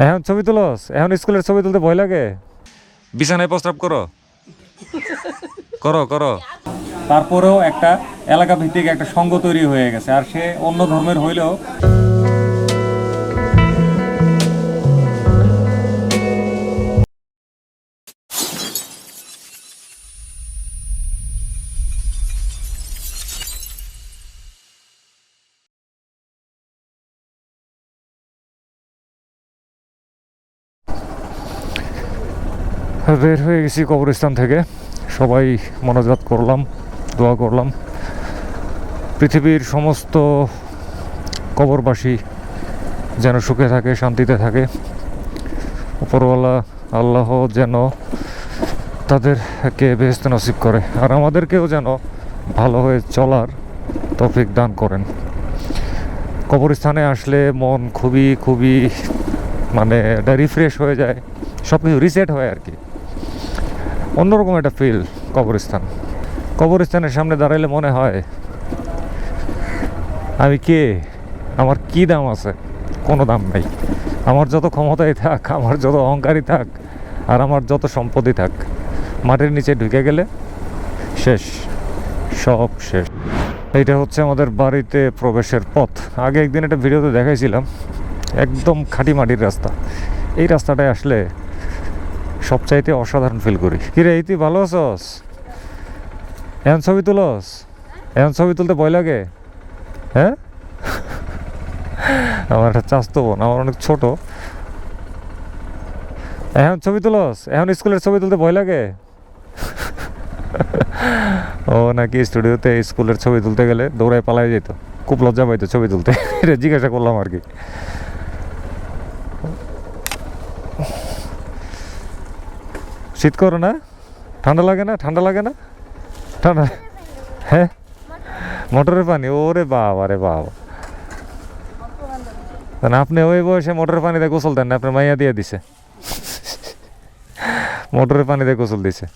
এখন ছবি তুলস? এখন স্কুলের ছবি তুলতে ভয় লাগে? বিছানায় প্রস্রাব করো করো করো। তারপরেও একটা এলাকা ভিত্তিক একটা সঙ্গ তৈরি হয়ে গেছে, আর সে অন্য ধর্মের হইলেও বের হয়ে গেছি কবরস্থান থেকে। সবাই মোনাজাত করলাম, দোয়া করলাম পৃথিবীর সমস্ত কবরবাসী যেন সুখে থাকে, শান্তিতে থাকে। উপরওয়ালা আল্লাহ যেন তাদেরকে বেহেশত নসিব করে, আর আমাদেরকেও যেন ভালো হয়ে চলার তৌফিক দান করেন। কবরস্থানে আসলে মন খুবই খুবই মানে এটা রিফ্রেশ হয়ে যায়, সব কিছু রিসেট হয় আর কি। অন্যরকম একটা ফিল কবরস্থান। কবরস্থানের সামনে দাঁড়াইলে মনে হয় আমি কে, আমার কি দাম আছে? কোনো দাম নাই। আমার যত ক্ষমতাই থাক, আমার যত অহংকারই থাক, আর আমার যত সম্পত্তি থাক, মাটির নিচে ঢুকে গেলে শেষ, সব শেষ। এইটা হচ্ছে আমাদের বাড়িতে প্রবেশের পথ। আগে একদিন একটা ভিডিওতে দেখাইছিলাম, একদম খাঁটি মাটির রাস্তা। এই রাস্তাটায় আসলে সবচাইতে অসাধারণ ফিল করি। কিরে, তুই ভালো আছস? এখন ছবি তুলস? এখন ছবি তুলতে ভয় লাগে? হ্যাঁ, আমার একটা চাস্তো বোন, আমার অনেক ছোট। এখন ছবি তুলস? এখন স্কুলের ছবি তুলতে ভয় লাগে? ও নাকি স্টুডিওতে স্কুলের ছবি তুলতে গেলে দৌড়ায় পালাই যেত, খুব লজ্জা পাইতো ছবি তুলতে। এটা জিজ্ঞাসা করলাম আর কি। শীত করে না? ঠান্ডা লাগে না? ঠান্ডা লাগে না? ঠান্ডা, হ্যাঁ। মোটরের পানি, ওরে বাবা রে বাবা। আপনি ওই বয়সে মোটরের পানিতে গোসল দেন না? আপনার মাইয়া দিয়ে দিছে, মোটরের পানিতে গোসল দিছে।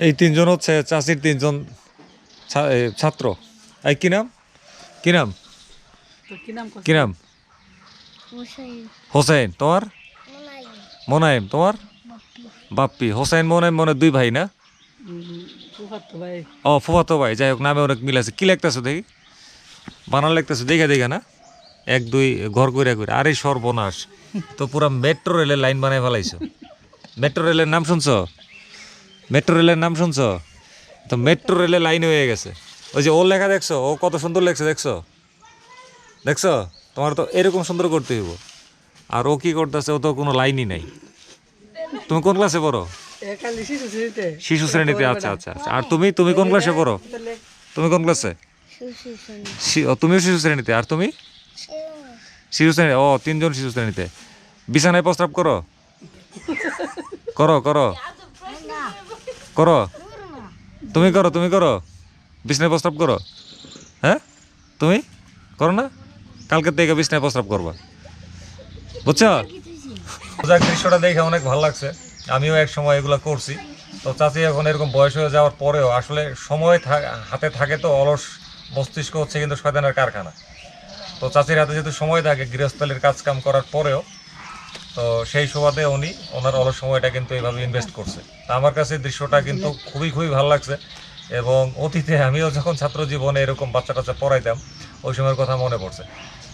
এই তিনজন হচ্ছে চাষির তিনজন ছাত্র। এই কি নাম, কি নাম, কি নাম? হোসেন। তোমার? মোনায়েম। তোমার? বাপ্পি। হোসেন মোনায়েম মনে দুই ভাই না? ও ফুফাতো ভাই। যাই হোক, নামে অনেক মিল আছে। কি লিখতেছো দেখি? বানান লিখতেছো? দেখা দেখা না, এক দুই ঘর করে করে। আরে সর্বনাশ, তো পুরা মেট্রো রেলের লাইন বানায় ফেলাইছো। মেট্রো রেলের নাম শুনছো? মেট্রো রেলের নাম শুনছো? তো মেট্রো রেলের লাইন হয়ে গেছে। ওই যে ওর লেখা দেখছো, ও কত সুন্দর লেখছে, দেখছো? দেখছো? তোমার তো এরকম সুন্দর করতে হইব। আর ও কি করতেছে? ও তো কোনো লাইনই নাই। তুমি কোন ক্লাসে পড়ো? শিশু শ্রেণীতে। আচ্ছা আচ্ছা আচ্ছা। আর তুমি, তুমি কোন ক্লাসে পড়ো? তুমি কোন ক্লাসে? তুমিও শিশু শ্রেণীতে। আর তুমি? শিশু শ্রেণী। ও, তিনজন শিশু শ্রেণীতে। বিছানায় প্রস্রাব করো করো করো। করো, তুমি করো, বিছনায় প্রস্রাব করো। হ্যাঁ, তুমি করো না? কালকে থেকে বিছনায় প্রস্রাব করবা, বুঝছো? যাক, দৃশ্যটা দেখে অনেক ভালো লাগছে। আমিও এক সময় এগুলো করছি। তো চাচি এখন এরকম বয়স হয়ে যাওয়ার পরেও আসলে সময় হাতে থাকে, তো অলস মস্তিষ্ক হচ্ছে কিন্তু শয়তানের কারখানা। তো চাচির হাতে যেহেতু সময় থাকে গৃহস্থলীর কাজ কাম করার পরেও, তো সেই সুবাদে উনি ওনার অলস সময়টা কিন্তু এইভাবে ইনভেস্ট করছে। তা আমার কাছে দৃশ্যটা কিন্তু খুবই ভালো লাগছে। এবং অতীতে আমিও যখন ছাত্র জীবনে এরকম বাচ্চা টাচ্চা পড়াইতাম, ওই সময়ের কথা মনে পড়ছে।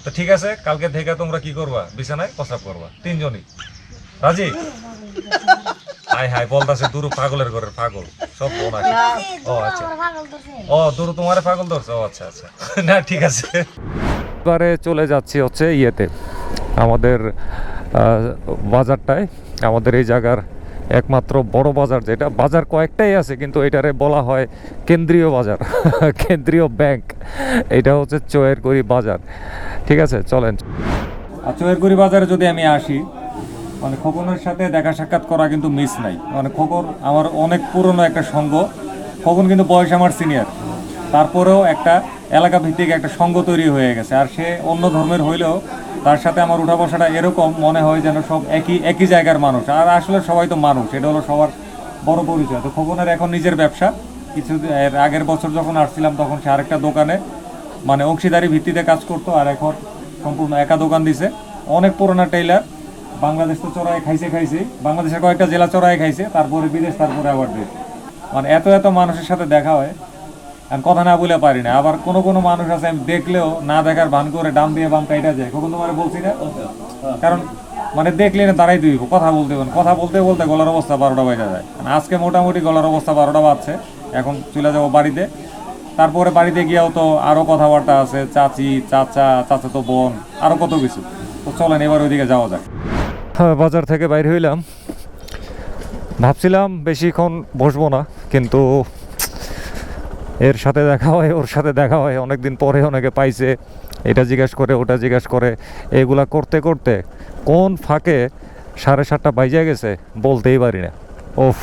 তো ঠিক আছে, কালকে থেকে তোমরা কি করবা? বিছানায় প্রস্রাব করবা তিনজনই, রাজি? হাই হাই বলতাছে দুরু পাগলের ঘরের পাগল, সব বোন আসে। ও আচ্ছা, ও দুরু তোমারে পাগল ধরছে। ও আচ্ছা আচ্ছা, না ঠিক আছে। এবারে চলে যাচ্ছি হচ্ছে ইয়েতে, আমাদের বাজারটায়, আমাদের এই জায়গার একমাত্র বড় বাজার, যেটা বাজার কয়েকটাই আছে কিন্তু এটারে বলা হয় কেন্দ্রীয় বাজার, কেন্দ্রীয় ব্যাংক। এটা হচ্ছে চোয়েরগুড়ি বাজার। ঠিক আছে, চলেন। আর চোয়েরগুড়ি বাজারে যদি আমি আসি, মানে খোকনের সাথে দেখা সাক্ষাৎ করা কিন্তু মিস নাই। মানে খোকন আমার অনেক পুরনো একটা সঙ্গ। খোকন কিন্তু বয়স আমার সিনিয়র, তারপরেও একটা এলাকা ভিত্তিক একটা সঙ্গ তৈরি হয়ে গেছে। আর সে অন্য ধর্মের হইলেও তার সাথে আমার উঠা বসাটা এরকম মনে হয় যেন সব একই জায়গার মানুষ। আর আসলে সবাই তো মানুষ, এটা হলো সবার বড় পরিচয়। তো খোকনের এখন নিজের ব্যবসা। কিছু এর আগের বছর যখন আসছিলাম তখন সে আরেকটা দোকানে মানে অংশীদারি ভিত্তিতে কাজ করতো, আর এখন সম্পূর্ণ একা দোকান দিছে। অনেক পুরোনো টেইলার, বাংলাদেশ তো চড়াই খাইছে, বাংলাদেশের কয়েকটা জেলা চড়াই খাইছে, তারপরে বিদেশ, তারপরে আবার দেশ। মানে এত মানুষের সাথে দেখা হয়, আর কথা না বলে পারি না। আবার কোনো মানুষ আছে আমি দেখলেও না দেখার ভান করে ডান দিয়ে বাম কাইটা যায়। কখন তোমার বলছি না, কারণ মানে দেখলে না দাঁড়াই দিব, কথা বলতে গলার অবস্থা 12টা বাজে যায়। আজকে মোটামুটি গলার অবস্থা 12টা বাজছে। এখন চলে যাবো বাড়িতে। তারপরে বাড়িতে গিয়েও তো আরও কথাবার্তা আছে, চাচি, চাচা তো বোন, আরও কত কিছু। তো চলেন এবার ওইদিকে যাওয়া যায়। বাজার থেকে বাইরে হইলাম, ভাবছিলাম বেশিক্ষণ বসবো না, কিন্তু এর সাথে দেখা হয়, ওর সাথে দেখা হয়, অনেকদিন পরে অনেকে পাইছে, এটা জিজ্ঞেস করে ওটা জিজ্ঞেস করে, এগুলা করতে করতে কোন ফাঁকে 7:30 বাজে গেছে বলতেই পারি না। ওফ,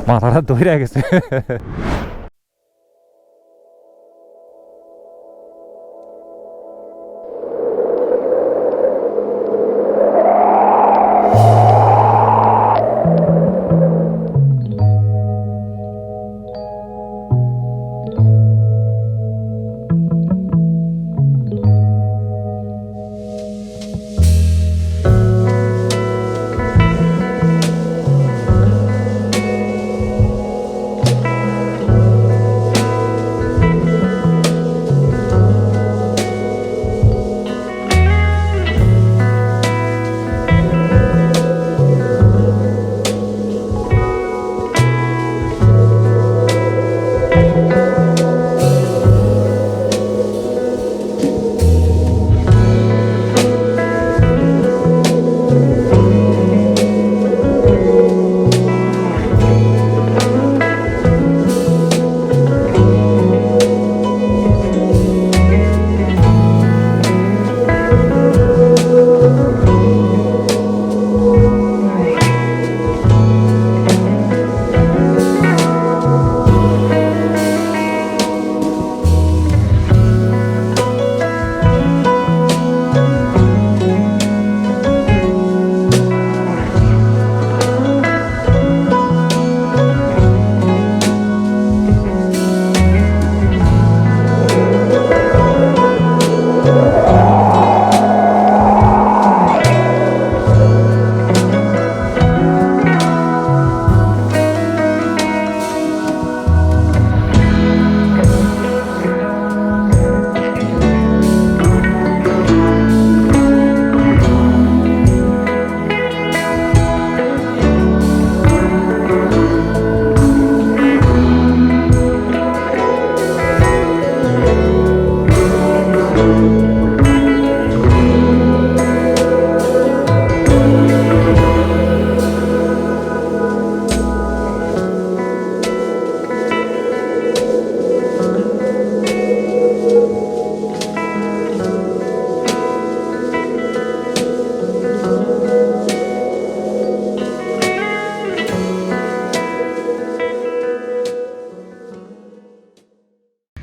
মাথাটা ধরে গেছে।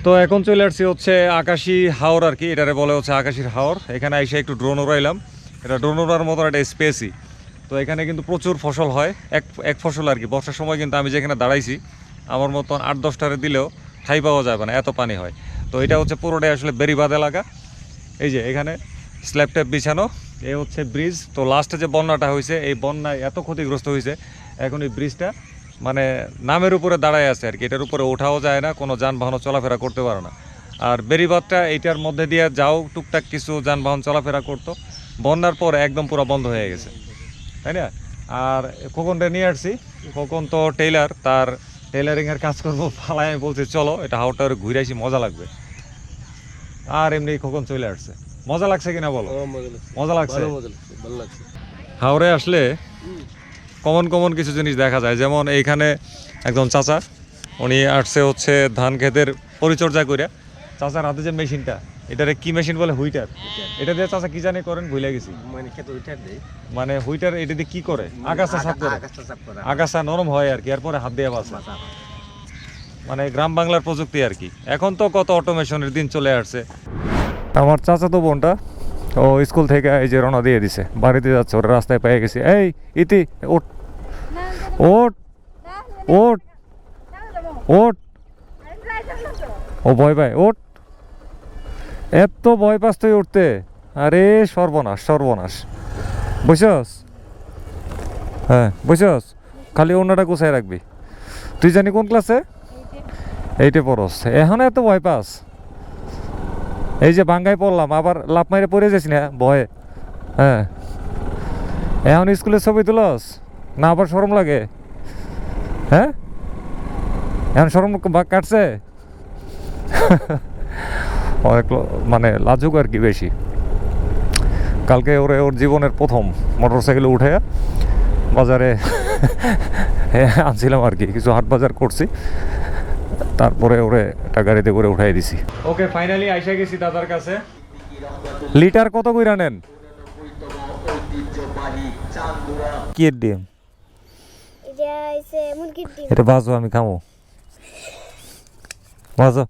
তো এখন চলে আসছি হচ্ছে আকাশী হাওর আর কি, এটারে বলে হচ্ছে আকাশীর হাওর। এখানে এসে একটু ড্রোন উড়াইলাম, এটা ড্রোন উড়ার মতো একটা স্পেসই। তো এখানে কিন্তু প্রচুর ফসল হয়, এক ফসল আর কি। বর্ষার সময় কিন্তু আমি যেখানে দাঁড়াইছি আমার মতন 8-10টারে দিলেও ঠাই পাওয়া যাবে না, এত পানি হয়। তো এটা হচ্ছে পুরোটাই আসলে বেরিবাদ এলাকা। এই যে এখানে স্ল্যাব ট্যাপ বিছানো, এই হচ্ছে ব্রিজ। তো লাস্টে যে বন্যাটা হয়েছে, এই বন্যায় এত ক্ষতিগ্রস্ত হয়েছে, এখন এই ব্রিজটা মানে নামের উপরে দাঁড়ায় আছে আর কি। এটার উপরে ওঠাও যায় না, কোনো যানবাহনও চলাফেরা করতে পারে না। আর বেরিবাদটা এইটার মধ্যে দিয়ে যাও টুকটাক কিছু যানবাহন চলাফেরা করতো, বন্যার পর একদম পুরো বন্ধ হয়ে গেছে, তাই না? আর খোকনটা নিয়ে আসছি, খোকন তো টেইলার, তার টেইলারিংয়ের কাজ করবো ফালায় আমি বলছি চলো এটা হাওরটা ঘুরে আসি, মজা লাগবে। আর এমনি খোকন চলে আসছে। মজা লাগছে কিনা বলো? মজা লাগছে। হাওরে আসলে কমন কমন কিছু জিনিস দেখা যায়, যেমন এইখানে একজন চাচা, উনি আসছে হচ্ছে ধান ক্ষেতের পরিচর্যা করে। চাচার হাতে যে মেশিনটা, এটারে কি মেশিন বলে? হুইটার। এটা দিয়ে চাচা কি জানি করেন, ভুলে গেছি। মানে হুইটার এটা দিয়ে কি করে? আগাছা সাফ করে, আগাছা নরম হয় আর কি, এরপরে হাত দিয়ে বাসা। মানে গ্রাম বাংলার প্রযুক্তি আর কি। এখন তো কত অটোমেশনের দিন চলে আসছে। আমার চাচা তো বোনটা, ও স্কুল থেকে এই যে রওনা দিয়ে দিছে, বাড়িতে যাচ্ছে, ওরা রাস্তায় পেয়ে গেছি। এই ইতি ওঠ ওঠ ওঠ ওঠ, ও ভয় পায়, ওঠ। এত ভয় পাস তুই উঠতে? আরে সর্বনাশ সর্বনাশ। বুঝছস? হ্যাঁ বুঝছস, খালি অন্যটা গুছাই রাখবি। তুই জানি কোন ক্লাসে? এইটে পড়স, এখন এত ভয় পাস? এই যে বাঙ্গায় পড়লাম, আবার লাভ মাইরে পড়ে যাস না ভয়ে? হ্যাঁ, এখন স্কুলের ছবি তুলস না, আবার শরম লাগে? হ্যাঁ, এখন শরম কাটছে? অনেক মানে লাজুক আর কি বেশি। কালকে ওর জীবনের প্রথম মোটর সাইকেলে উঠে বাজারে আনছিলাম আর কি, কিছু হাট বাজার করছি, তারপরে ওরে একটা গাড়িতে করে উঠাই দিছি। ওকে, ফাইনালি আইসা গেছি দাদার কাছে। লিটার কত কইরা নেন? কি ডিম? এটা বাজো, আমি খামো, বাজো।